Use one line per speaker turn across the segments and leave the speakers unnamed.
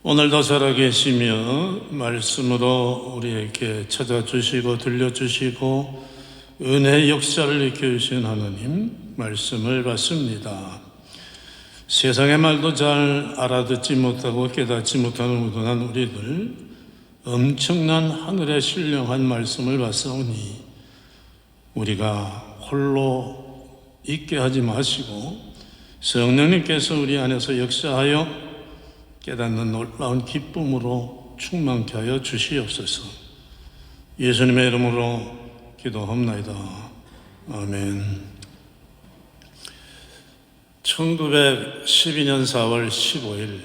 오늘도 살아계시며 말씀으로 우리에게 찾아주시고 들려주시고 은혜의 역사를 일으켜주신 하나님 말씀을 받습니다. 세상의 말도 잘 알아듣지 못하고 깨닫지 못하는 무던한 우리들, 엄청난 하늘의 신령한 말씀을 받사오니 우리가 홀로 있게 하지 마시고 성령님께서 우리 안에서 역사하여 깨닫는 놀라운 기쁨으로 충만케 하여 주시옵소서. 예수님의 이름으로 기도합나이다. 아멘. 1912년 4월 15일,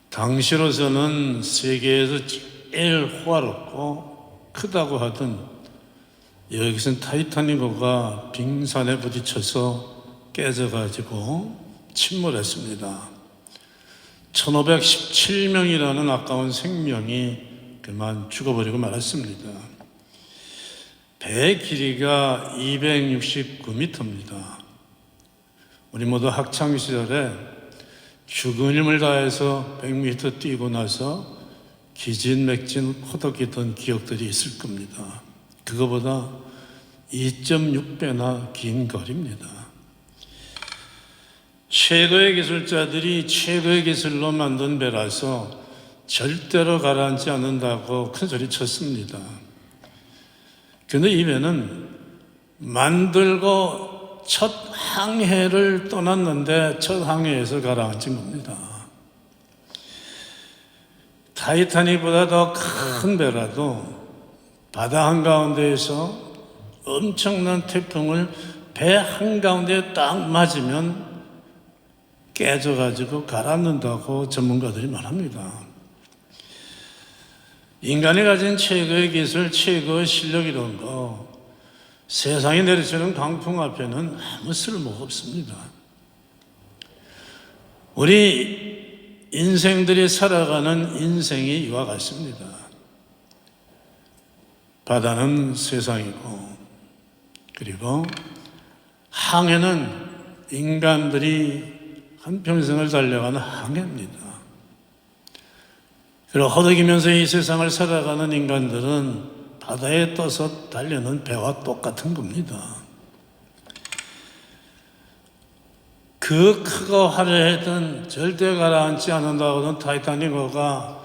당시로서는 세계에서 제일 호화롭고 크다고 하던 여기선 타이타닉호가 빙산에 부딪혀서 깨져가지고 침몰했습니다. 1517명이라는 아까운 생명이 그만 죽어버리고 말았습니다. 배의 길이가 269m입니다. 우리 모두 학창시절에 죽은 힘을 다해서 100m 뛰고 나서 기진맥진 호덕이던 기억들이 있을 겁니다. 그거보다 2.6배나 긴 거리입니다. 최고의 기술자들이 최고의 기술로 만든 배라서 절대로 가라앉지 않는다고 큰 소리 쳤습니다. 그런데 이 배는 만들고 첫 항해를 떠났는데 첫 항해에서 가라앉은 겁니다. 타이타닉보다 더 큰 배라도 바다 한가운데에서 엄청난 태풍을 배 한가운데에 딱 맞으면 깨져가지고 가라앉는다고 전문가들이 말합니다. 인간이 가진 최고의 기술, 최고의 실력 이런 거 세상이 내리치는 강풍 앞에는 아무 쓸모가 없습니다. 우리 인생들이 살아가는 인생이 이와 같습니다. 바다는 세상이고, 그리고 항해는 인간들이 한평생을 달려가는 항해입니다. 그리고 허덕이면서 이 세상을 살아가는 인간들은 바다에 떠서 달려는 배와 똑같은 겁니다. 그 크고 화려했던 절대 가라앉지 않는다고 하던 타이타닉호가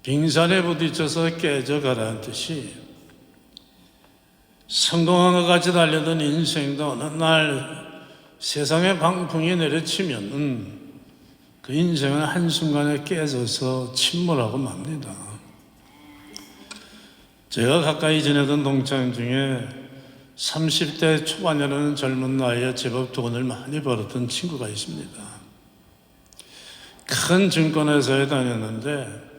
빙산에 부딪혀서 깨져 가라앉듯이 성공한 것 같이 달려던 인생도 어느 날 세상의 강풍이 내려치면 그 인생은 한순간에 깨져서 침몰하고 맙니다. 제가 가까이 지내던 동창 중에 30대 초반이라는 젊은 나이에 제법 돈을 많이 벌었던 친구가 있습니다. 큰 증권회사에 다녔는데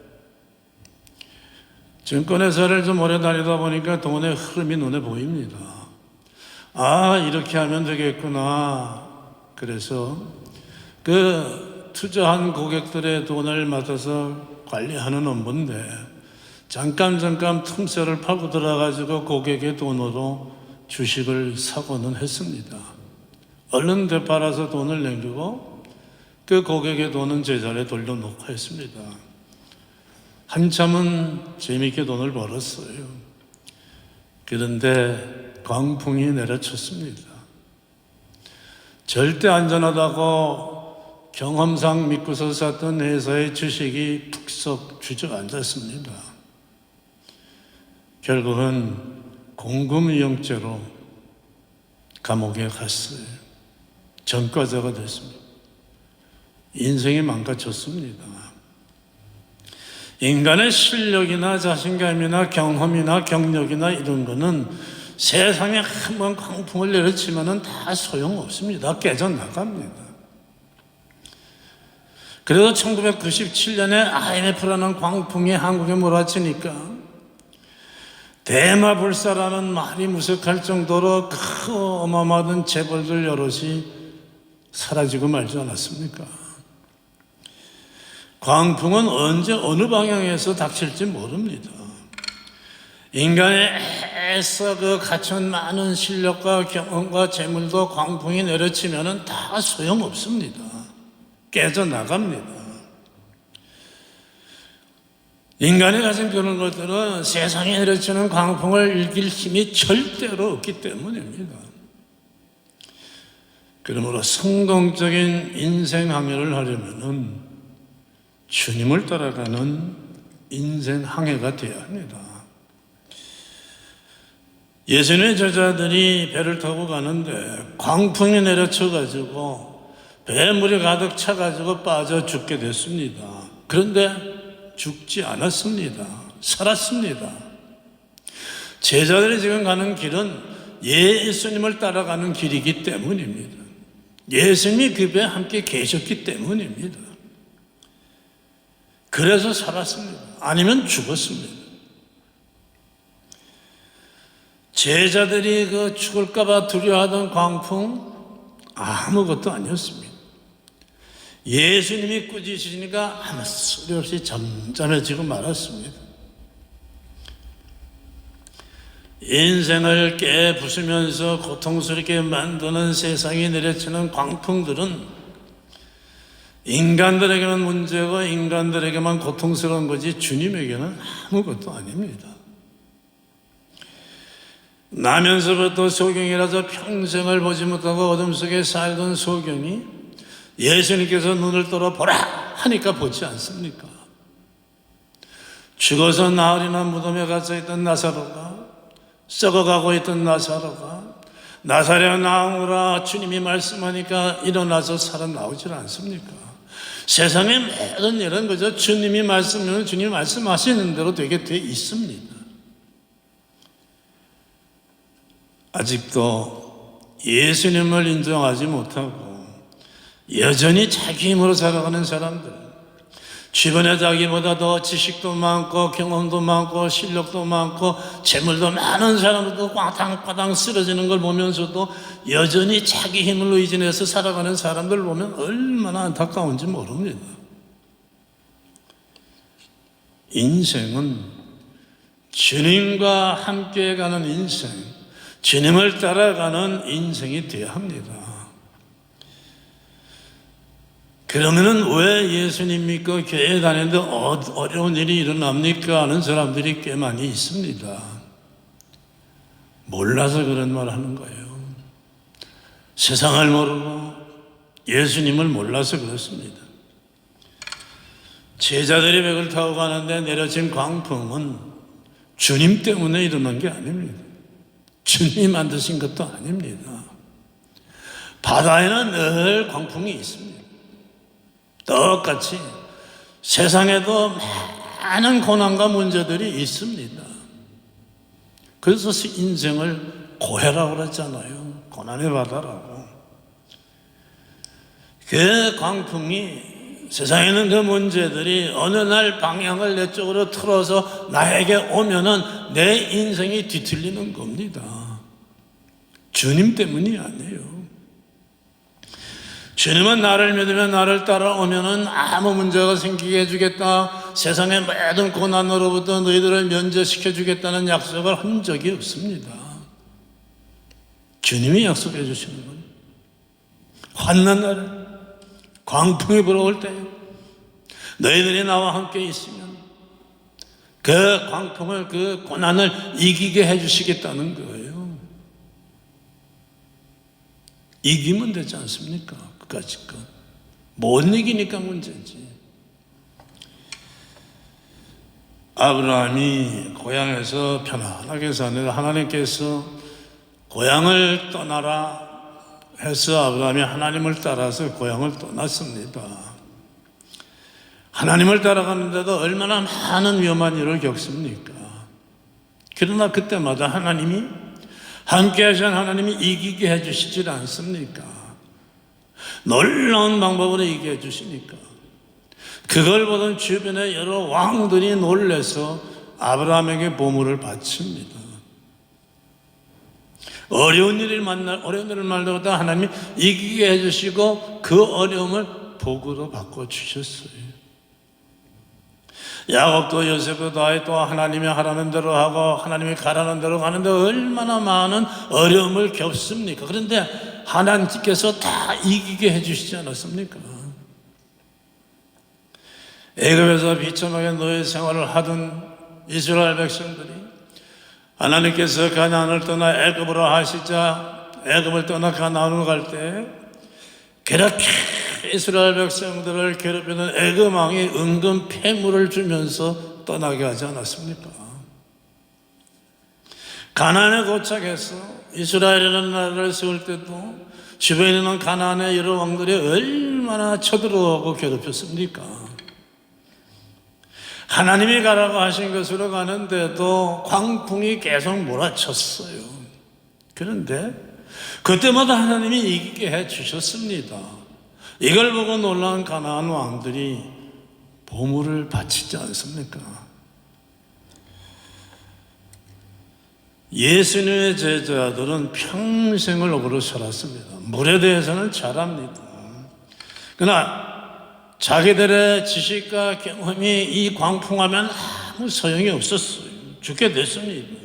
증권회사를 좀 오래 다니다 보니까 돈의 흐름이 눈에 보입니다. 아, 이렇게 하면 되겠구나. 그래서 그 투자한 고객들의 돈을 맡아서 관리하는 업무인데 잠깐 틈새를 파고 들어가지고 고객의 돈으로 주식을 사고는 했습니다. 얼른 되팔아서 돈을 남기고 그 고객의 돈은 제자리에 돌려놓고 했습니다. 한참은 재미있게 돈을 벌었어요. 그런데 광풍이 내려쳤습니다. 절대 안전하다고 경험상 믿고서 샀던 회사의 주식이 푹썩 주저앉았습니다. 결국은 공금위험죄로 감옥에 갔어요. 전과자가 됐습니다. 인생이 망가졌습니다. 인간의 실력이나 자신감이나 경험이나 경력이나 이런 거는 세상에 한번 광풍을 내려치면 다 소용없습니다. 깨져나갑니다. 그래도 1997년에 IMF라는 광풍이 한국에 몰아치니까 대마불사라는 말이 무색할 정도로 큰 어마어마한 재벌들 여럿이 사라지고 말지 않았습니까? 광풍은 언제 어느 방향에서 닥칠지 모릅니다. 인간의 애써 그 갖춘 많은 실력과 경험과 재물도 광풍이 내려치면 다 소용없습니다. 깨져나갑니다. 인간이 가진 그런 것들은 세상에 내려치는 광풍을 이길 힘이 절대로 없기 때문입니다. 그러므로 성공적인 인생 항해를 하려면 주님을 따라가는 인생 항해가 되어야 합니다. 예수님의 제자들이 배를 타고 가는데 광풍이 내려쳐가지고 배물이 가득 차가지고 빠져 죽게 됐습니다. 그런데 죽지 않았습니다. 살았습니다. 제자들이 지금 가는 길은 예수님을 따라가는 길이기 때문입니다. 예수님이 그 배에 함께 계셨기 때문입니다. 그래서 살았습니다. 아니면 죽었습니다. 제자들이 그 죽을까봐 두려워하던 광풍 아무것도 아니었습니다. 예수님이 꾸짖으시니까 아무 소리 없이 잠잠해지고 말았습니다. 인생을 깨부수면서 고통스럽게 만드는 세상에 내려치는 광풍들은 인간들에게는 문제고 인간들에게만 고통스러운 거지 주님에게는 아무것도 아닙니다. 나면서부터 소경이라서 평생을 보지 못하고 어둠 속에 살던 소경이 예수님께서 눈을 떠러 보라 하니까 보지 않습니까? 죽어서 나흘이나 무덤에 갇혀 있던 나사로가, 썩어가고 있던 나사로가 나사렛 나오라 주님이 말씀하니까 일어나서 살아나오질 않습니까? 세상의 모든 일은 그저 주님이 말씀하면 주님이 말씀하시는 대로 되게 돼 있습니다. 아직도 예수님을 인정하지 못하고 여전히 자기 힘으로 살아가는 사람들, 주변에 자기보다 더 지식도 많고 경험도 많고 실력도 많고 재물도 많은 사람들도 꽝탕꽝탕 쓰러지는 걸 보면서도 여전히 자기 힘을 의존해서 살아가는 사람들 보면 얼마나 안타까운지 모릅니다. 인생은 주님과 함께 가는 인생, 주님을 따라가는 인생이 되어야 합니다. 그러면은 왜 예수님 믿고 교회 다니는데 어려운 일이 일어납니까? 하는 사람들이 꽤 많이 있습니다. 몰라서 그런 말 하는 거예요. 세상을 모르고 예수님을 몰라서 그렇습니다. 제자들이 배를 타고 가는데 내려진 광풍은 주님 때문에 일어난 게 아닙니다. 주님이 만드신 것도 아닙니다. 바다에는 늘 광풍이 있습니다. 똑같이 세상에도 많은 고난과 문제들이 있습니다. 그래서 인생을 고해라고 그랬잖아요. 고난의 바다라고. 그 광풍이 세상에 있는 그 문제들이 어느 날 방향을 내 쪽으로 틀어서 나에게 오면은 내 인생이 뒤틀리는 겁니다. 주님 때문이 아니에요. 주님은 나를 믿으면 나를 따라오면은 아무 문제가 생기게 해주겠다, 세상의 모든 고난으로부터 너희들을 면제시켜 주겠다는 약속을 한 적이 없습니다. 주님이 약속해 주시는 건 환난 날에, 광풍이 불어올 때 너희들이 나와 함께 있으면 그 광풍을, 그 고난을 이기게 해주시겠다는 거예요. 이기면 되지 않습니까? 그까짓 것. 못 이기니까 문제지. 아브라함이 고향에서 편안하게 사는데 하나님께서 고향을 떠나라 해서 아브라함이 하나님을 따라서 고향을 떠났습니다. 하나님을 따라가는데도 얼마나 많은 위험한 일을 겪습니까? 그러나 그때마다 하나님이 함께 하신 하나님이 이기게 해주시질 않습니까? 놀라운 방법으로 이기게 해주시니까 그걸 보던 주변의 여러 왕들이 놀라서 아브라함에게 보물을 바칩니다. 어려운 일을 만나다 하나님이 이기게 해주시고 그 어려움을 복으로 바꿔주셨어요. 야곱도 요셉도 다윗도 하나님이 하라는 대로 하고 하나님이 가라는 대로 가는데 얼마나 많은 어려움을 겪습니까? 그런데 하나님께서 다 이기게 해주시지 않았습니까? 애굽에서 비참하게 노예 생활을 하던 이스라엘 백성들이 하나님께서 가나안을 떠나 애굽으로 하시자 애굽을 떠나 가나안으로 갈 때 그렇게 이스라엘 백성들을 괴롭히는 애굽 왕이 은근 폐물을 주면서 떠나게 하지 않았습니까? 가나안에 도착해서 이스라엘이라는 나라를 세울 때도 주변에 있는 가나안의 여러 왕들이 얼마나 쳐들어오고 괴롭혔습니까? 하나님이 가라고 하신 것으로 가는데도 광풍이 계속 몰아쳤어요. 그런데 그때마다 하나님이 이기게 해주셨습니다. 이걸 보고 놀란 가나안 왕들이 보물을 바치지 않습니까? 예수님의 제자들은 평생을 억울로 살았습니다. 물에 대해서는 잘 압니다. 그러나 자기들의 지식과 경험이 이 광풍하면 아무 소용이 없었어요. 죽게 됐습니다.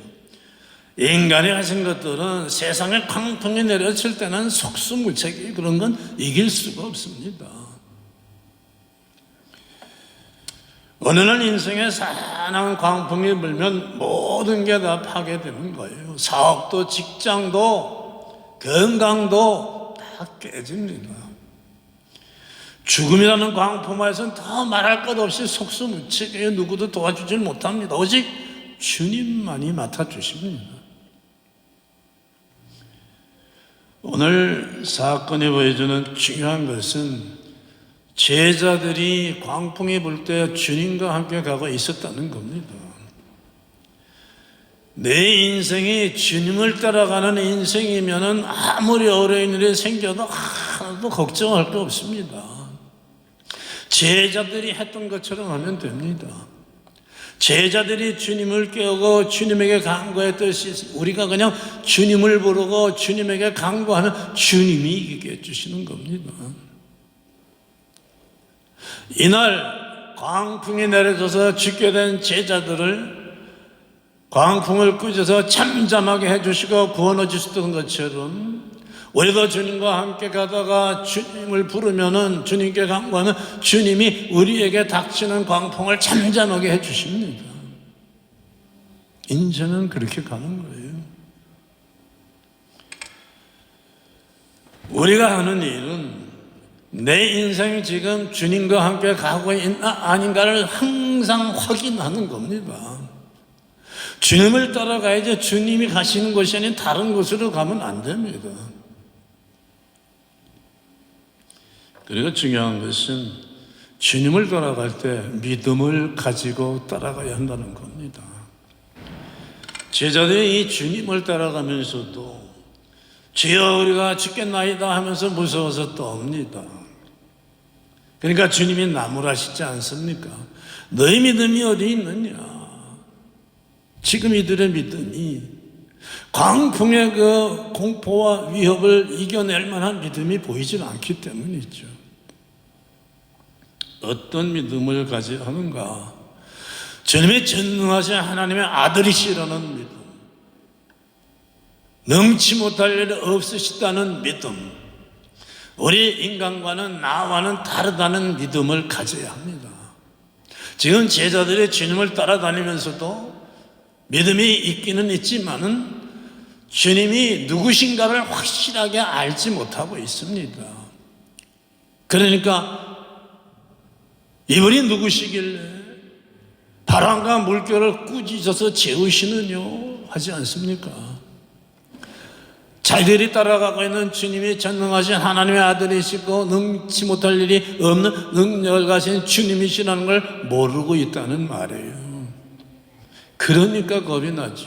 인간이 하신 것들은 세상에 광풍이 내려칠 때는 속수무책이 그런 건 이길 수가 없습니다. 어느 날 인생에 산한 광풍이 불면 모든 게 다 파괴되는 거예요. 사업도 직장도 건강도 다 깨집니다. 죽음이라는 광풍에서는 더 말할 것 없이 속수무책이에요. 누구도 도와주질 못합니다. 오직 주님만이 맡아주십니다. 오늘 사건이 보여주는 중요한 것은 제자들이 광풍이 불 때 주님과 함께 가고 있었다는 겁니다. 내 인생이 주님을 따라가는 인생이면 아무리 어려운 일이 생겨도 하나도 걱정할 거 없습니다. 제자들이 했던 것처럼 하면 됩니다. 제자들이 주님을 깨우고 주님에게 간구했듯이 우리가 그냥 주님을 부르고 주님에게 간구하면 주님이 이기게 해주시는 겁니다. 이날 광풍이 내려져서 죽게 된 제자들을 광풍을 끄져서 잠잠하게 해주시고 구원해 주셨던 것처럼 우리도 주님과 함께 가다가 주님을 부르면은 주님께 간구하면 주님이 우리에게 닥치는 광풍을 잠잠하게 해주십니다. 인생은 그렇게 가는 거예요. 우리가 하는 일은 내 인생이 지금 주님과 함께 가고 있나 아닌가를 항상 확인하는 겁니다. 주님을 따라가야지 주님이 가시는 곳이 아닌 다른 곳으로 가면 안 됩니다. 그리고 중요한 것은 주님을 따라갈 때 믿음을 가지고 따라가야 한다는 겁니다. 제자들이 이 주님을 따라가면서도 주여 우리가 죽겠나이다 하면서 무서워서 떠옵니다. 그러니까 주님이 나무라시지 않습니까? 너희 믿음이 어디 있느냐? 지금 이들의 믿음이 광풍의 그 공포와 위협을 이겨낼 만한 믿음이 보이질 않기 때문이죠. 어떤 믿음을 가져야 하는가? 주님이 전능하신 하나님의 아들이시라는 믿음, 능치 못할 일이 없으시다는 믿음, 우리 인간과는 나와는 다르다는 믿음을 가져야 합니다. 지금 제자들이 주님을 따라다니면서도 믿음이 있기는 있지만은 주님이 누구신가를 확실하게 알지 못하고 있습니다. 그러니까 이분이 누구시길래 바람과 물결을 꾸짖어서 재우시느냐 하지 않습니까? 자기들이 따라가고 있는 주님이 전능하신 하나님의 아들이시고 능치 못할 일이 없는 능력을 가진 주님이시라는 걸 모르고 있다는 말이에요. 그러니까 겁이 나죠.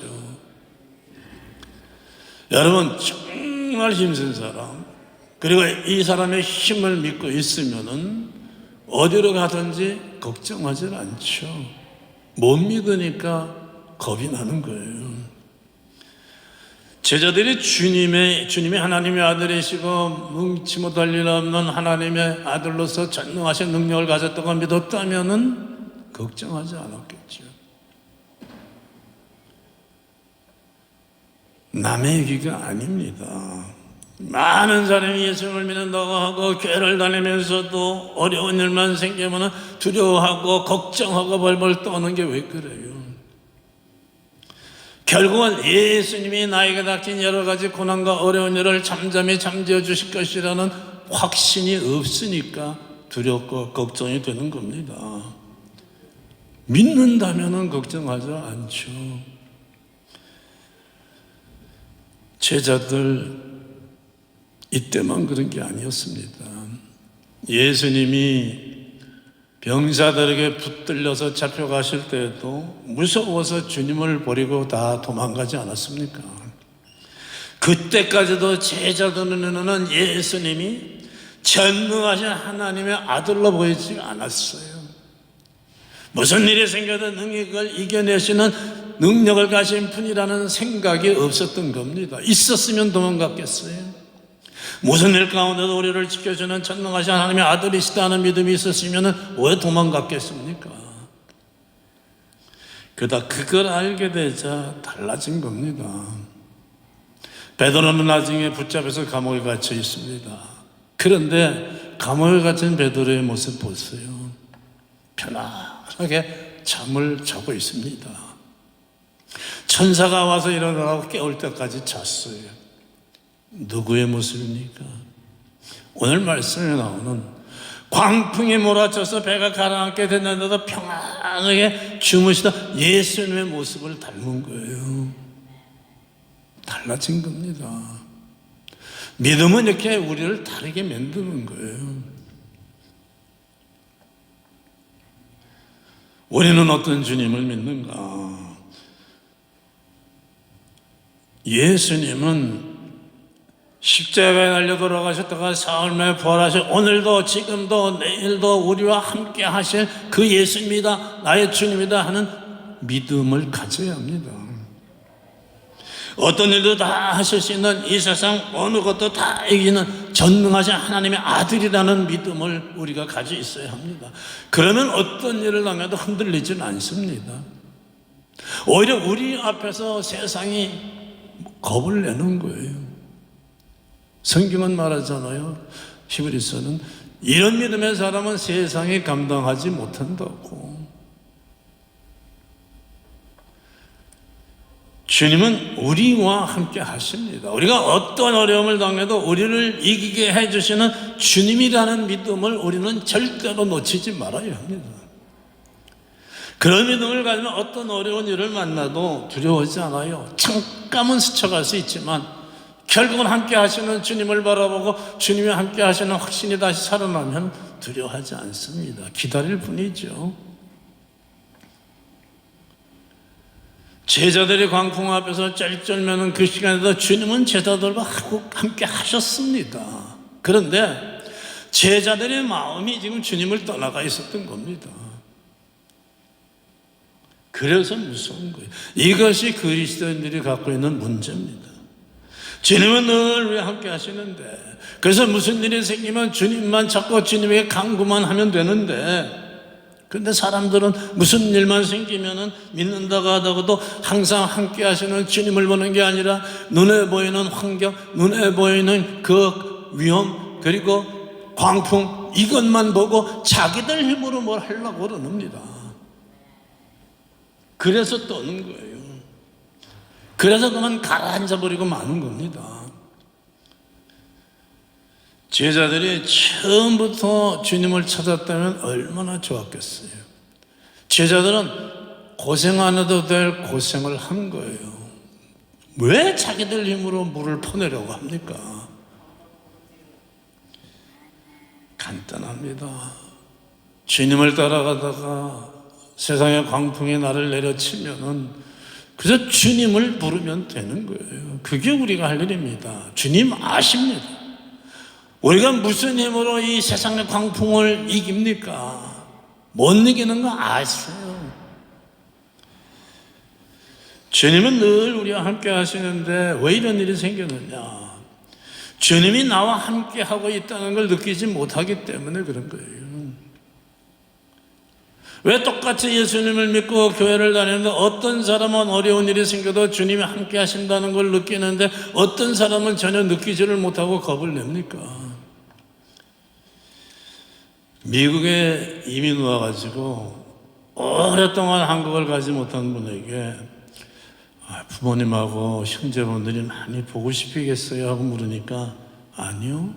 여러분 정말 힘센 사람 그리고 이 사람의 힘을 믿고 있으면은 어디로 가든지 걱정하지 않죠. 못 믿으니까 겁이 나는 거예요. 제자들이 주님이 하나님의 아들이시고 능치 못할 일 없는 하나님의 아들로서 전능하신 능력을 가졌다고 믿었다면은 걱정하지 않았겠죠. 남의 얘기가 아닙니다. 많은 사람이 예수를 믿는다고 하고 교회를 다니면서도 어려운 일만 생기면 두려워하고 걱정하고 벌벌 떠는 게 왜 그래요? 결국은 예수님이 나에게 닥친 여러 가지 고난과 어려운 일을 잠잠히 잠재워 주실 것이라는 확신이 없으니까 두렵고 걱정이 되는 겁니다. 믿는다면 걱정하지 않죠. 제자들 이때만 그런 게 아니었습니다. 예수님이 병사들에게 붙들려서 잡혀가실 때에도 무서워서 주님을 버리고 다 도망가지 않았습니까? 그때까지도 제자들은 예수님이 전능하신 하나님의 아들로 보이지 않았어요. 무슨 일이 생겨도 능히 그걸 이겨내시는 능력을 가진 분이라는 생각이 없었던 겁니다. 있었으면 도망갔겠어요? 무슨 일 가운데도 우리를 지켜주는 전능하신 하나님의 아들이시다는 믿음이 있었으면 왜 도망갔겠습니까? 그러다 그걸 알게 되자 달라진 겁니다. 베드로는 나중에 붙잡혀서 감옥에 갇혀 있습니다. 그런데 감옥에 갇힌 베드로의 모습 보세요. 편안하게 잠을 자고 있습니다. 천사가 와서 일어나라고 깨울 때까지 잤어요. 누구의 모습입니까? 오늘 말씀에 나오는 광풍이 몰아쳐서 배가 가라앉게 됐는데도 평안하게 주무시다 예수님의 모습을 닮은 거예요. 달라진 겁니다. 믿음은 이렇게 우리를 다르게 만드는 거예요. 우리는 어떤 주님을 믿는가? 예수님은 십자가에 달려 돌아가셨다가 사흘 부활하셔 오늘도 지금도 내일도 우리와 함께 하실 그 예수님이다, 나의 주님이다 하는 믿음을 가져야 합니다. 어떤 일도 다 하실 수 있는 이 세상 어느 것도 다 이기는 전능하신 하나님의 아들이라는 믿음을 우리가 가지고 있어야 합니다. 그러면 어떤 일을 당해도 흔들리지는 않습니다. 오히려 우리 앞에서 세상이 겁을 내는 거예요. 성경은 말하잖아요. 히브리서는 이런 믿음의 사람은 세상이 감당하지 못한다고. 주님은 우리와 함께 하십니다. 우리가 어떤 어려움을 당해도 우리를 이기게 해주시는 주님이라는 믿음을 우리는 절대로 놓치지 말아야 합니다. 그런 믿음을 가지면 어떤 어려운 일을 만나도 두려워하지 않아요. 잠깐은 스쳐갈 수 있지만 결국은 함께 하시는 주님을 바라보고 주님이 함께 하시는 확신이 다시 살아나면 두려워하지 않습니다. 기다릴 뿐이죠. 제자들이 광풍 앞에서 쩔쩔매는 그 시간에도 주님은 제자들과 함께 하셨습니다. 그런데 제자들의 마음이 지금 주님을 떠나가 있었던 겁니다. 그래서 무서운 거예요. 이것이 그리스도인들이 갖고 있는 문제입니다. 주님은 늘 우리와 함께 하시는데, 그래서 무슨 일이 생기면 주님만 찾고 주님에게 간구만 하면 되는데, 그런데 사람들은 무슨 일만 생기면 믿는다고 하다가도 항상 함께 하시는 주님을 보는 게 아니라 눈에 보이는 환경, 눈에 보이는 그 위험, 그리고 광풍, 이것만 보고 자기들 힘으로 뭘 하려고 그럽니다. 그래서 떠는 거예요. 그래서 그만 가라앉아버리고 마는 겁니다. 제자들이 처음부터 주님을 찾았다면 얼마나 좋았겠어요. 제자들은 고생 안 해도 될 고생을 한 거예요. 왜 자기들 힘으로 물을 퍼내려고 합니까? 간단합니다. 주님을 따라가다가 세상의 광풍이 나를 내려치면은 그래서 주님을 부르면 되는 거예요. 그게 우리가 할 일입니다. 주님 아십니다. 우리가 무슨 힘으로 이 세상의 광풍을 이깁니까? 못 이기는 거 아세요. 주님은 늘 우리와 함께 하시는데 왜 이런 일이 생겼느냐? 주님이 나와 함께 하고 있다는 걸 느끼지 못하기 때문에 그런 거예요. 왜 똑같이 예수님을 믿고 교회를 다니는데 어떤 사람은 어려운 일이 생겨도 주님이 함께 하신다는 걸 느끼는데 어떤 사람은 전혀 느끼지를 못하고 겁을 냅니까? 미국에 이민 와가지고 오랫동안 한국을 가지 못한 분에게 부모님하고 형제분들이 많이 보고 싶으겠어요? 하고 물으니까 아니요,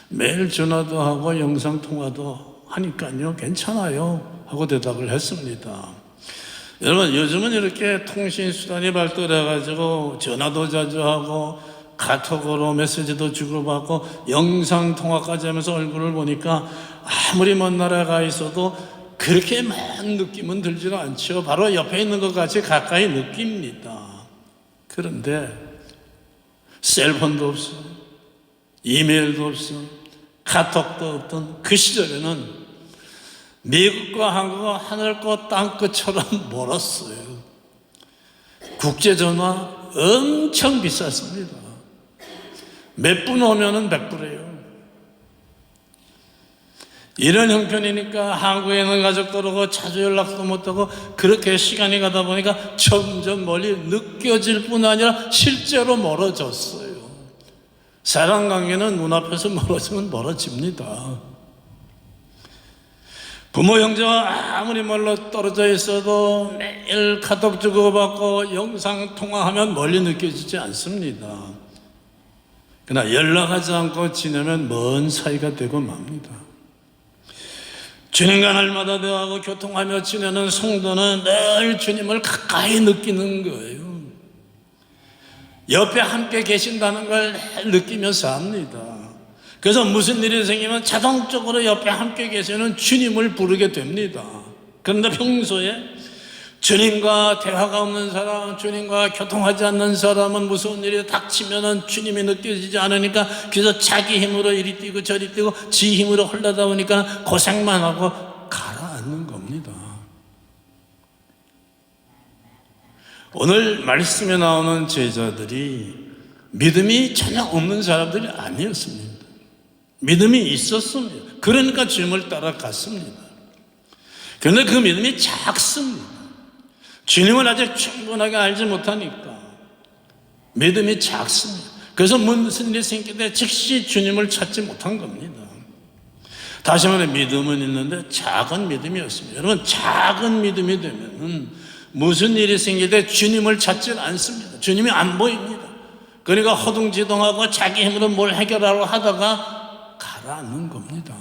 매일 전화도 하고 영상통화도 하니까요 괜찮아요 하고 대답을 했습니다. 여러분, 요즘은 이렇게 통신수단이 발달해가지고 전화도 자주 하고 카톡으로 메시지도 주고받고 영상통화까지 하면서 얼굴을 보니까 아무리 먼 나라에 가 있어도 그렇게 많은 느낌은 들지는 않죠. 바로 옆에 있는 것 같이 가까이 느낍니다. 그런데 셀폰도 없어, 이메일도 없어, 카톡도 없던 그 시절에는 미국과 한국은 하늘꽃 땅끝처럼 멀었어요. 국제전화 엄청 비쌌습니다. 몇 분 오면은 100불이에요. 이런 형편이니까 한국에 있는 가족들하고 자주 연락도 못하고 그렇게 시간이 가다 보니까 점점 멀리 느껴질 뿐 아니라 실제로 멀어졌어요. 사랑관계는 눈앞에서 멀어지면 멀어집니다. 부모 형제와 아무리 멀리 떨어져 있어도 매일 카톡 주고받고 영상통화하면 멀리 느껴지지 않습니다. 그러나 연락하지 않고 지내면 먼 사이가 되고 맙니다. 주님과 날마다 대화하고 교통하며 지내는 성도는 늘 주님을 가까이 느끼는 거예요. 옆에 함께 계신다는 걸 느끼며 삽니다. 그래서 무슨 일이 생기면 자동적으로 옆에 함께 계시는 주님을 부르게 됩니다. 그런데 평소에 주님과 대화가 없는 사람, 주님과 교통하지 않는 사람은 무서운 일이 닥치면 주님이 느껴지지 않으니까 그래서 자기 힘으로 이리 뛰고 저리 뛰고 지 힘으로 흘러다 보니까 고생만 하고 가라앉는 겁니다. 오늘 말씀에 나오는 제자들이 믿음이 전혀 없는 사람들이 아니었습니다. 믿음이 있었습니다. 그러니까 주님을 따라갔습니다. 그런데 그 믿음이 작습니다. 주님을 아직 충분하게 알지 못하니까 믿음이 작습니다. 그래서 무슨 일이 생길 때 즉시 주님을 찾지 못한 겁니다. 다시 말해 믿음은 있는데 작은 믿음이었습니다. 여러분, 작은 믿음이 되면은 무슨 일이 생길 때 주님을 찾지 않습니다. 주님이 안 보입니다. 그러니까 허둥지둥하고 자기 힘으로 뭘 해결하려 하다가 가라앉는 겁니다.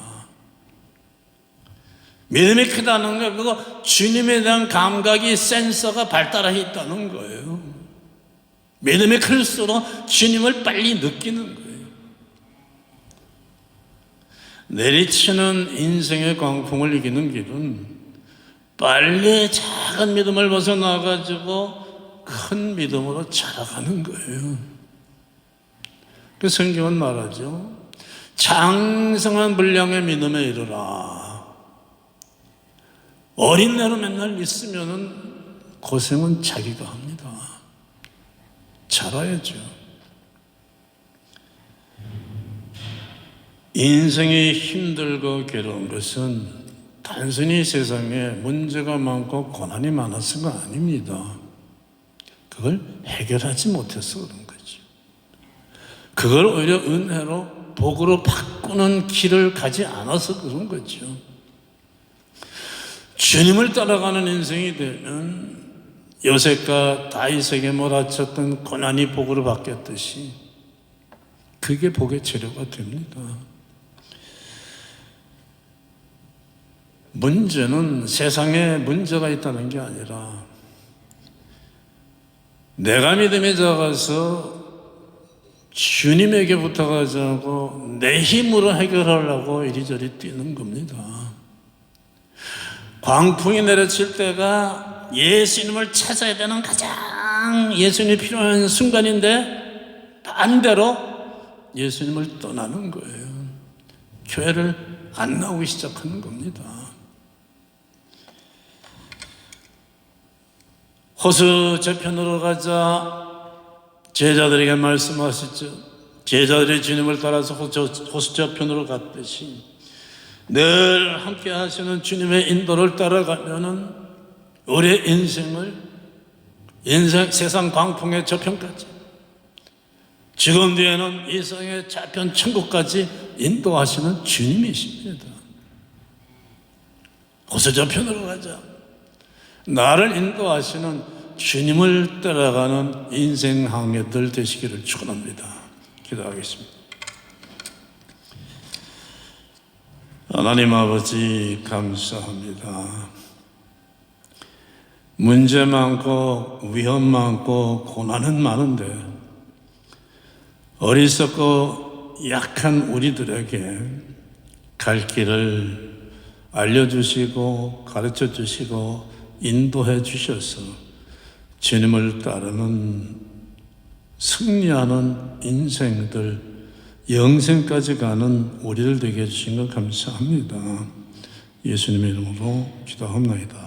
믿음이 크다는 거, 그거 주님에 대한 감각이 센서가 발달해 있다는 거예요. 믿음이 클수록 주님을 빨리 느끼는 거예요. 내리치는 인생의 광풍을 이기는 길은 빨리 작은 믿음을 벗어나가지고 큰 믿음으로 자라가는 거예요. 그 성경은 말하죠. 장성한 분량의 믿음에 이르라. 어린애로 맨날 믿으면 고생은 자기가 합니다. 자라야죠. 인생이 힘들고 괴로운 것은 단순히 세상에 문제가 많고 고난이 많아서가 아닙니다. 그걸 해결하지 못해서 그런 거죠. 그걸 오히려 은혜로 복으로 바꾸는 길을 가지 않아서 그런 거죠. 주님을 따라가는 인생이 되면 요셉과 다윗에게 몰아쳤던 고난이 복으로 바뀌었듯이 그게 복의 재료가 됩니다. 문제는 세상에 문제가 있다는 게 아니라 내가 믿음에 작아서 주님에게 부탁하자고 내 힘으로 해결하려고 이리저리 뛰는 겁니다. 광풍이 내려칠 때가 예수님을 찾아야 되는 가장 예수님이 필요한 순간인데 반대로 예수님을 떠나는 거예요. 교회를 안 나오기 시작하는 겁니다. 호수 저편으로 가자 제자들에게 말씀하셨죠. 제자들이 주님을 따라서 호수 저편으로 갔듯이 늘 함께 하시는 주님의 인도를 따라가면은 우리의 인생 세상 광풍의 저편까지, 죽음 뒤에는 이성의 좌편 천국까지 인도하시는 주님이십니다. 어서 저편으로 가자. 나를 인도하시는 주님을 따라가는 인생 항해들 되시기를 축원합니다. 기도하겠습니다. 하나님 아버지 감사합니다. 문제 많고 위험 많고 고난은 많은데 어리석고 약한 우리들에게 갈 길을 알려주시고 가르쳐 주시고 인도해 주셔서 주님을 따르는 승리하는 인생들, 영생까지 가는 우리를 되게 해주신 것 감사합니다. 예수님의 이름으로 기도합니다.